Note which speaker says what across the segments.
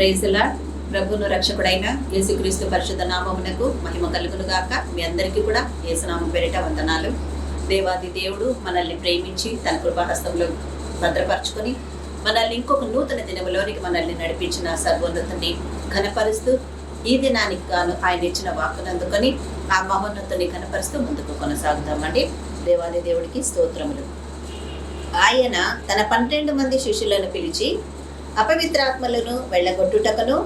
Speaker 1: Praise lord. ప్రభువును రక్షకుడైన యేసుక్రీస్తు పరిశుద్ధ నామమునకు మహిమ కలుగును గాక. మీ అందరికీ కూడా యేసునామం పేరిట వందనాలు. దేవాది దేవుడు మనల్ని ప్రేమించి తన కృపాహస్తంలో భద్రపరచుకొని మనల్ని ఇంకొక నూతన దినములోనికి మనల్ని నడిపించిన సర్వోన్నతుని ఘనపరుస్తూ ఈ దినానికి గాను ఆయన ఇచ్చిన వాక్కును అందుకొని ఆ మహోన్నతుని ఘనపరుస్తూ ముందుకు కొనసాగుతామండి. దేవాది దేవుడికి స్తోత్రములు. ఆయన తన 12 మంది శిష్యులను పిలిచి అపవిత్రాత్మలను వెళ్ళగొట్టుటకును,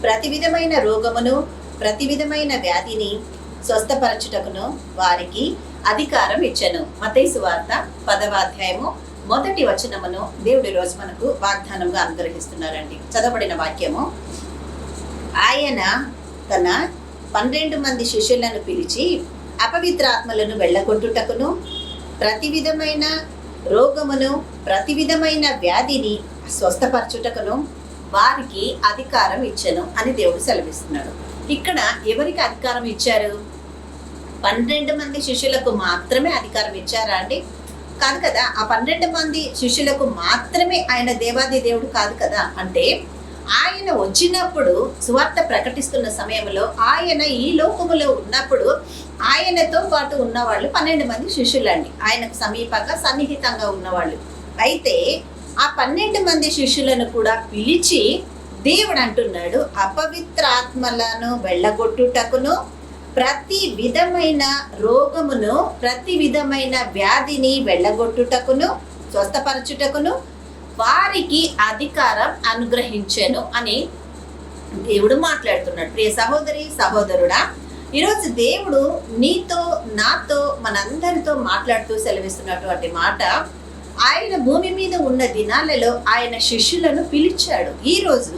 Speaker 1: ప్రతి విధమైన రోగమును, ప్రతి విధమైన వ్యాధిని స్వస్థపరచుటకును వారికి అధికారం ఇచ్చెను. మత్తయి సువార్త 10వ అధ్యాయము 1వ వచనమును దేవుడి రోజు మనకు వాగ్దానంగా అనుగ్రహిస్తున్నారండి. చదవబడిన వాక్యము, ఆయన తన 12 మంది శిష్యులను పిలిచి అపవిత్రాత్మలను వెళ్ళగొట్టుటకును, ప్రతి విధమైన రోగమును, ప్రతి విధమైన వ్యాధిని స్వస్థపరచుటకును వారికి అధికారం ఇచ్చెను అని దేవుడు సెలవిస్తున్నాడు. ఇక్కడ ఎవరికి అధికారం ఇచ్చారు? 12 మంది శిష్యులకు మాత్రమే అధికారం ఇచ్చారా అండి? కాదు కదా. ఆ 12 మంది శిష్యులకు మాత్రమే ఆయన దేవాది దేవుడు కాదు కదా. అంటే ఆయన వచ్చినప్పుడు సువార్త ప్రకటిస్తున్న సమయంలో ఆయన ఈ లోకములో ఉన్నప్పుడు ఆయనతో పాటు ఉన్నవాళ్ళు 12 మంది శిష్యులండి. ఆయనకు సమీపంగా సన్నిహితంగా ఉన్నవాళ్ళు. అయితే ఆ 12 మంది శిష్యులను కూడా పిలిచి దేవుడు అంటున్నాడు, అపవిత్రాత్మలను వెళ్ళగొట్టుటకును, ప్రతి విధమైన రోగమును, ప్రతి విధమైన వ్యాధిని వెళ్ళగొట్టుటకును, స్వస్థపరచుటకును వారికి అధికారం అనుగ్రహించెను అని దేవుడు మాట్లాడుతున్నాడు. ప్రియ సహోదరి సహోదరుడా, ఈరోజు దేవుడు నీతో నాతో మనందరితో మాట్లాడుతూ సెలవిస్తున్నటువంటి మాట, ఆయన భూమి మీద ఉన్న దినాలలో ఆయన శిష్యులను పిలిచాడు. ఈరోజు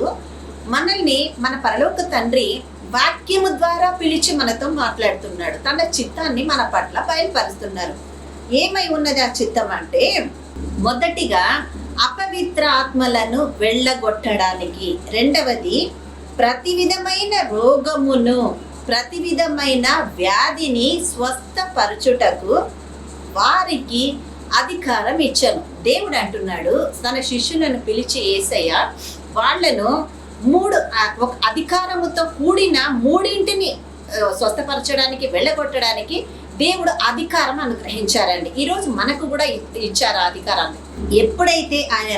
Speaker 1: మనల్ని మన పరలోక తండ్రి వాక్యము ద్వారా పిలిచి మనతో మాట్లాడుతున్నాడు. తన చిత్తాన్ని మన పట్ల బయలుపరుస్తున్నారు. ఏమై ఉన్నది ఆ చిత్తం అంటే, మొదటిగా అపవిత్ర ఆత్మలను వెళ్ళగొట్టడానికి, రెండవది ప్రతి విధమైన రోగమును, ప్రతి విధమైన వ్యాధిని స్వస్థపరచుటకు వారికి అధికారం ఇచ్చాను. దేవుడు అంటున్నాడు, తన శిష్యులను పిలిచి యేసయ్య వాళ్ళను ఒక అధికారముతో కూడిన మూడింటిని స్వస్థపరచడానికి, వెళ్ళగొట్టడానికి దేవుడు అధికారం అనుగ్రహించారండి. ఈరోజు మనకు కూడా ఇచ్చారు ఆ అధికారాన్ని. ఎప్పుడైతే ఆయన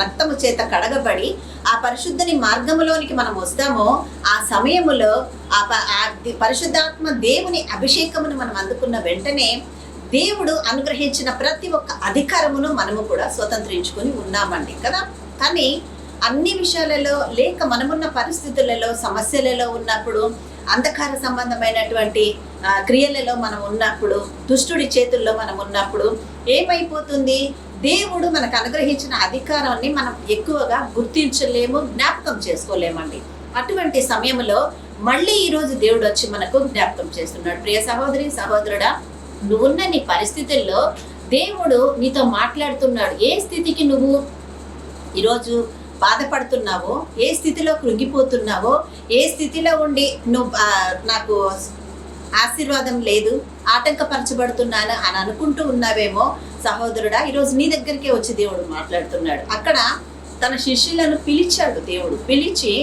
Speaker 1: రక్తము చేత కడగబడి ఆ పరిశుద్ధని మార్గములోనికి మనం వస్తామో ఆ సమయములో ఆ పరిశుద్ధాత్మ దేవుని అభిషేకమును మనం అందుకున్న వెంటనే దేవుడు అనుగ్రహించిన ప్రతి ఒక్క అధికారమును మనము కూడా స్వతంత్రించుకొని ఉన్నామండి కదా. కానీ అన్ని విషయాలలో లేక మనమున్న పరిస్థితులలో, సమస్యలలో ఉన్నప్పుడు, అంధకార సంబంధమైనటువంటి క్రియలలో మనం ఉన్నప్పుడు, దుష్టుడి చేతుల్లో మనం ఉన్నప్పుడు ఏమైపోతుంది? దేవుడు మనకు అనుగ్రహించిన అధికారాన్ని మనం ఎక్కువగా గుర్తించలేము, జ్ఞాపకం చేసుకోలేమండి. అటువంటి సమయంలో మళ్ళీ ఈరోజు దేవుడు వచ్చి మనకు జ్ఞాపకం చేస్తున్నాడు. ప్రియ సహోదరి సహోదరుడా, నువ్వున్న నీ పరిస్థితుల్లో దేవుడు నీతో మాట్లాడుతున్నాడు. ఏ స్థితికి నువ్వు ఈరోజు బాధపడుతున్నావో, ఏ స్థితిలో కృంగిపోతున్నావో, ఏ స్థితిలో ఉండి నువ్వు నాకు ఆశీర్వాదం లేదు, ఆటంకపరచబడుతున్నాను అని అనుకుంటూ ఉన్నావేమో సహోదరుడా, ఈరోజు నీ దగ్గరికే వచ్చి దేవుడు మాట్లాడుతున్నాడు. అక్కడ తన శిష్యులను పిలిచాడు. దేవుడు పిలిచి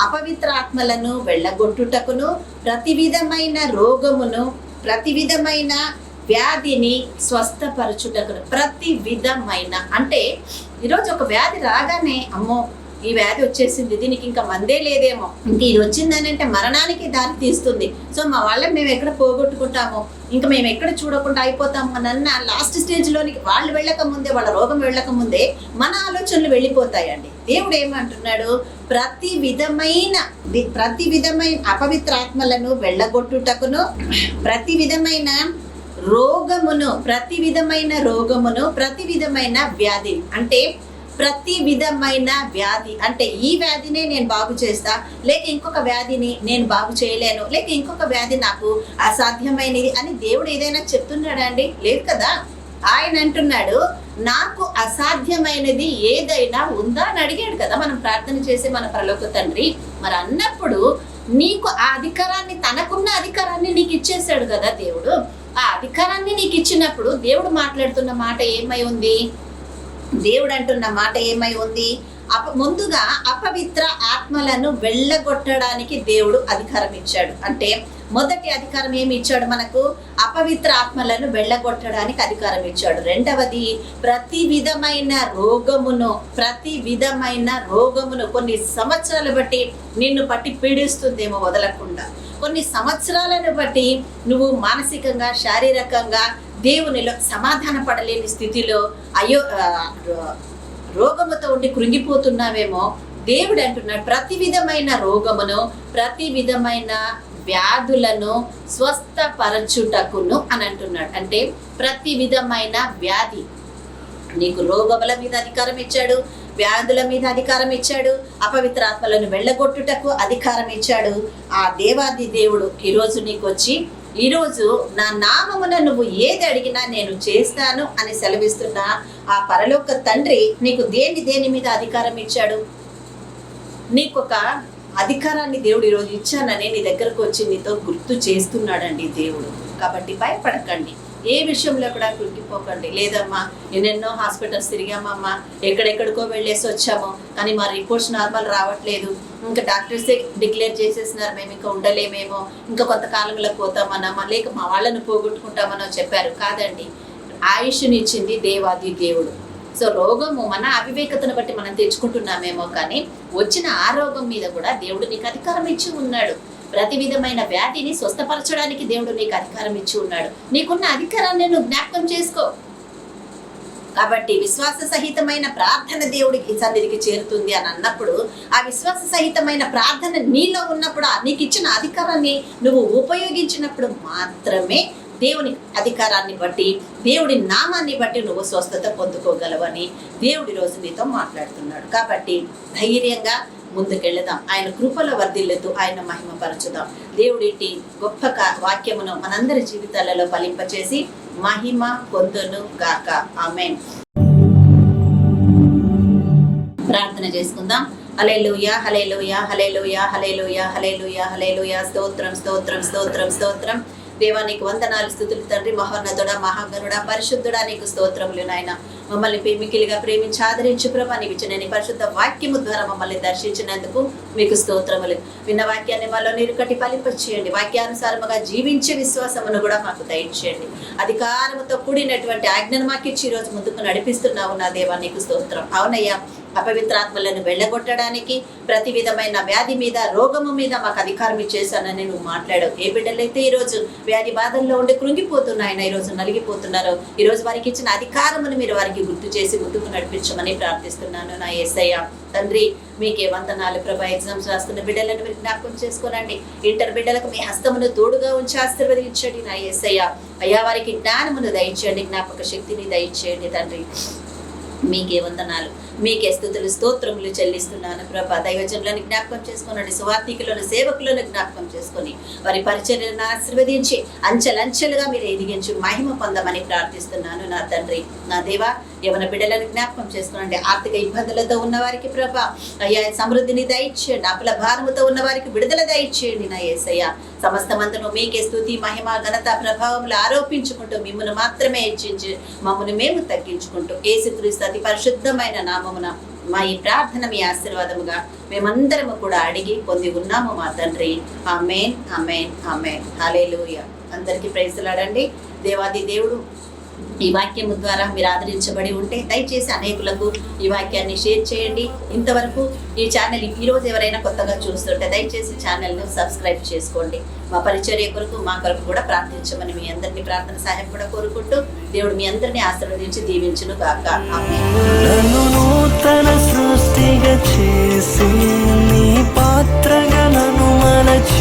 Speaker 1: అపవిత్ర ఆత్మలను వెళ్ళగొట్టుటకును, ప్రతి విధమైన రోగమును, ప్రతి విధమైన వ్యాధిని స్వస్థపరచుటకును. ప్రతి విధమైన అంటే ఈరోజు ఒక వ్యాధి రాగానే, అమ్మో ఈ వ్యాధి వచ్చేసింది, దీనికి ఇంకా మందే లేదేమో, ఇంక ఇది వచ్చిందని అంటే మరణానికి దారి తీస్తుంది, సో మా వాళ్ళని మేము ఎక్కడ పోగొట్టుకుంటామో, ఇంకా మేము ఎక్కడ చూడకుండా అయిపోతాము అన్న లాస్ట్ స్టేజ్లోనికి వాళ్ళు వెళ్ళక ముందే, వాళ్ళ రోగం వెళ్ళక ముందే మన ఆలోచనలు వెళ్ళిపోతాయండి. దేవుడు ఏమంటున్నాడు? ప్రతి విధమైన అపవిత్రాత్మలను వెళ్ళగొట్టుటకును, ప్రతి విధమైన రోగమును, ప్రతి విధమైన రోగమును, ప్రతి విధమైన వ్యాధి అంటే ప్రతి విధమైన వ్యాధి అంటే ఈ వ్యాధినే నేను బాగు చేస్తా, లేక ఇంకొక వ్యాధిని నేను బాగు చేయలేను, లేక ఇంకొక వ్యాధి నాకు అసాధ్యమైనది అని దేవుడు ఏదైనా చెప్తున్నాడా అండి? లేదు కదా. ఆయన అంటున్నాడు, నాకు అసాధ్యమైనది ఏదైనా ఉందా అని అడిగాడు కదా మనం ప్రార్థన చేసే మన పరలోక తండ్రి. మరి అన్నప్పుడు నీకు ఆ అధికారాన్ని, తనకున్న అధికారాన్ని నీకు ఇచ్చేసాడు కదా దేవుడు. ఆ అధికారాన్ని నీకు ఇచ్చినప్పుడు దేవుడు మాట్లాడుతున్న మాట ఏమై ఉంది? దేవుడు అంటున్న మాట ఏమై ఉంది? ముందుగా అపవిత్ర ఆత్మలను వెళ్ళగొట్టడానికి దేవుడు అధికారం ఇచ్చాడు. అంటే మొదటి అధికారం ఏమి ఇచ్చాడు మనకు? అపవిత్ర ఆత్మలను వెళ్ళగొట్టడానికి అధికారం ఇచ్చాడు. రెండవది, ప్రతి విధమైన రోగమును కొన్ని సంవత్సరాలు బట్టి నిన్ను పట్టి పీడిస్తుందేమో వదలకుండా, కొన్ని సంవత్సరాలను బట్టి నువ్వు మానసికంగా శారీరకంగా దేవునిలో సమాధాన పడలేని స్థితిలో రోగముతో ఉండి కృంగిపోతున్నావేమో, దేవుడు అంటున్నాడు ప్రతి విధమైన రోగమును, ప్రతి విధమైన వ్యాధులను స్వస్థపరచుటకును అని అంటున్నాడు. అంటే ప్రతి విధమైన వ్యాధి, నీకు రోగముల మీద అధికారం ఇచ్చాడు, వ్యాధుల మీద అధికారం ఇచ్చాడు, అపవిత్ర ఆత్మలను వెళ్ళగొట్టుటకు అధికారం ఇచ్చాడు. ఆ దేవాది దేవుడు ఈరోజు నీకు వచ్చి, ఈరోజు నా నామమున నువ్వు ఏది అడిగినా నేను చేస్తాను అని సెలవిస్తున్నా ఆ పరలోక తండ్రి నీకు దేని మీద అధికారం ఇచ్చాడు? నీకొక అధికారాన్ని దేవుడు ఈరోజు ఇచ్చానని నీ దగ్గరకు వచ్చి నీతో గుర్తు చేస్తున్నాడండి దేవుడు. కాబట్టి భయపడకండి, ఏ విషయంలో కూడా కృంగిపోకండి. లేదమ్మా, ఎన్నెన్నో హాస్పిటల్స్ తిరిగామమ్మా, ఎక్కడెక్కడికో వెళ్ళేసి వచ్చాము, కానీ మా రిపోర్ట్స్ నార్మల్ రావట్లేదు, ఇంకా డాక్టర్సే డిక్లేర్ చేసేసినారు మేము ఇంకా ఉండలేమేమో, ఇంకా కొంతకాలంలో పోతామన్నామా, లేక మా వాళ్ళను పోగొట్టుకుంటామనో చెప్పారు. కాదండి, ఆయుష్ని ఇచ్చింది దేవాది దేవుడు. సో రోగము మన అవివేకతను బట్టి మనం తెచ్చుకుంటున్నామేమో, కానీ వచ్చిన ఆ రోగం మీద కూడా దేవుడు నీకు అధికారం ఇచ్చి ఉన్నాడు. ప్రతి విధమైన వ్యాధిని స్వస్థపరచడానికి దేవుడు నీకు అధికారం ఇచ్చి ఉన్నాడు. నీకున్న అధికారాన్ని నువ్వు జ్ఞాపకం చేసుకో. కాబట్టి విశ్వాస సహితమైన ప్రార్థన దేవుడికి సన్నిధికి చేరుతుంది అని అన్నప్పుడు, ఆ విశ్వాస సహితమైన ప్రార్థన నీలో ఉన్నప్పుడు, నీకు ఇచ్చిన అధికారాన్ని నువ్వు ఉపయోగించినప్పుడు మాత్రమే దేవుని అధికారాన్ని బట్టి, దేవుడి నామాన్ని బట్టి నువ్వు స్వస్థత పొందుకోగలవని దేవుడి రోజు నీతో మాట్లాడుతున్నాడు. కాబట్టి ధైర్యంగా ముందుకెళ్దాం, ఆయన కృపలో వర్ధిల్లుతూ ఆయన మహిమపరచుదాం. దేవుడి గొప్ప వాక్యమును మనందరి జీవితాలలో ఫలింపచేసి మహిమ పొందును గాక. ఆమేన్. ప్రార్థన చేసుకుందాం. హల్లెలూయా, హల్లెలూయా, హల్లెలూయా, హల్లెలూయా, హల్లెలూయా, హల్లెలూయా. స్తోత్రం, స్తోత్రం, స్తోత్రం, స్తోత్రం. దేవా నీకు వందనాలు, స్తుతులు తండ్రి. మహోన్నతుడా, మహాగణుడా, పరిశుద్ధుడా నీకు స్తోత్రములు నాయన. మమ్మల్ని మిక్కిలిగా ప్రేమించి ఆదరించు ప్రభా, నీకు ఇచ్చిన నీ పరిశుద్ధ వాక్యము ద్వారా మమ్మల్ని దర్శించినందుకు మీకు స్తోత్రములు. విన్న వాక్యాన్ని మాలో నీరుకట్టి ఫలింపచేయండి. వాక్యానుసారముగా జీవించే విశ్వాసమును కూడా మాకు దయచేయండి. అధికారముతో కూడినటువంటి ఆజ్ఞను మాకు ఇచ్చి ఈరోజు ముందుకు నడిపిస్తున్నావు నా దేవా, నీకు స్తోత్రం. అవునయ్యా, అపవిత్రాత్మలను వెళ్ళగొట్టడానికి, ప్రతి విధమైన వ్యాధి మీద, రోగము మీద మాకు అధికారం ఇచ్చేసానని నువ్వు మాట్లాడావు. ఏ బిడ్డలైతే ఈరోజు వ్యాధి బాధల్లో ఉండి కృంగిపోతున్నాయన, ఈరోజు నలిగిపోతున్నారు, ఈరోజు వారికి ఇచ్చిన అధికారమును మీరు వారికి గుర్తు చేసి ముందుకు నడిపించమని ప్రార్థిస్తున్నాను నా యేసయ్య. తండ్రి మీకే వందనాలు ప్రభా. ఎగ్జామ్స్ రాస్తున్న బిడ్డలను మీరు జ్ఞాపకం చేసుకోనండి. ఇంటర్ బిడ్డలకు మీ హస్తమును తోడుగా ఉంచి ఆశీర్వదించండి నా యేసయ్య. అయ్యా, వారికి జ్ఞానమును దయచేయండి, జ్ఞాపక శక్తిని దయచేయండి తండ్రి. మీకే వందనాలు, మీకే స్తుతులు, స్తోత్రములు చెల్లిస్తున్నాను ప్రభా. దైవజనులను జ్ఞాపకం చేసుకోనండి, సువార్థికులను, సేవకులను జ్ఞాపకం చేసుకొని వారి పరిచర్యలను ఆశీర్వదించి అంచెలంచెలుగా మీరు ఎదిగించి మహిమ పొందమని ప్రార్థిస్తున్నాను నా తండ్రి. నా దేవా, యవన బిడ్డలను జ్ఞాపకం చేసుకోనండి. ఆర్థిక ఇబ్బందులతో ఉన్న వారికి ప్రభా అయ్యా సమృద్ధిని దయచేయండి. అప్పుల భారముతో ఉన్న వారికి విడుదల దయచేయండి నా యేసయ్య. సమస్తమంతను మీకే స్తుతి, మహిమ, ఘనత, ప్రభావములు ఆరోపించుకుంటూ మిమ్మల్ని మాత్రమే హెచ్చించి మమ్మల్ని మేము తగ్గించుకుంటూ యేసుక్రీస్తు అతి పరిశుద్ధమైన నామమున మా ఈ ప్రార్థన మీ ఆశీర్వాదముగా మేమందరము కూడా అడిగి పొంది ఉన్నాము మా తండ్రి. ఆమేన్, ఆమేన్, ఆమేన్. హల్లెలూయా. అందరికీ ప్రైజ్లాడండి. దేవాది దేవుడు ఈ వాక్యము ద్వారా మీరు ఆదరించబడి ఉంటే దయచేసి అనేకులకు ఈ వాక్యాన్ని షేర్ చేయండి. ఇంతవరకు ఈ ఛానల్ ఈరోజు ఎవరైనా కొత్తగా చూస్తుంటే దయచేసి ఛానల్ను సబ్స్క్రైబ్ చేసుకోండి. మా పరిచర్య కొరకు, మా కొరకు కూడా ప్రార్థించమని మీ అందరినీ ప్రార్థన సహాయం కూడా కోరుకుంటూ దేవుడు మీ అందరినీ ఆశీర్వదించి దీవించును గాక. ఆమేన్.
Speaker 2: నూతన సృష్టిగా చేసి నీ పాత్రగా నన్ను మలచి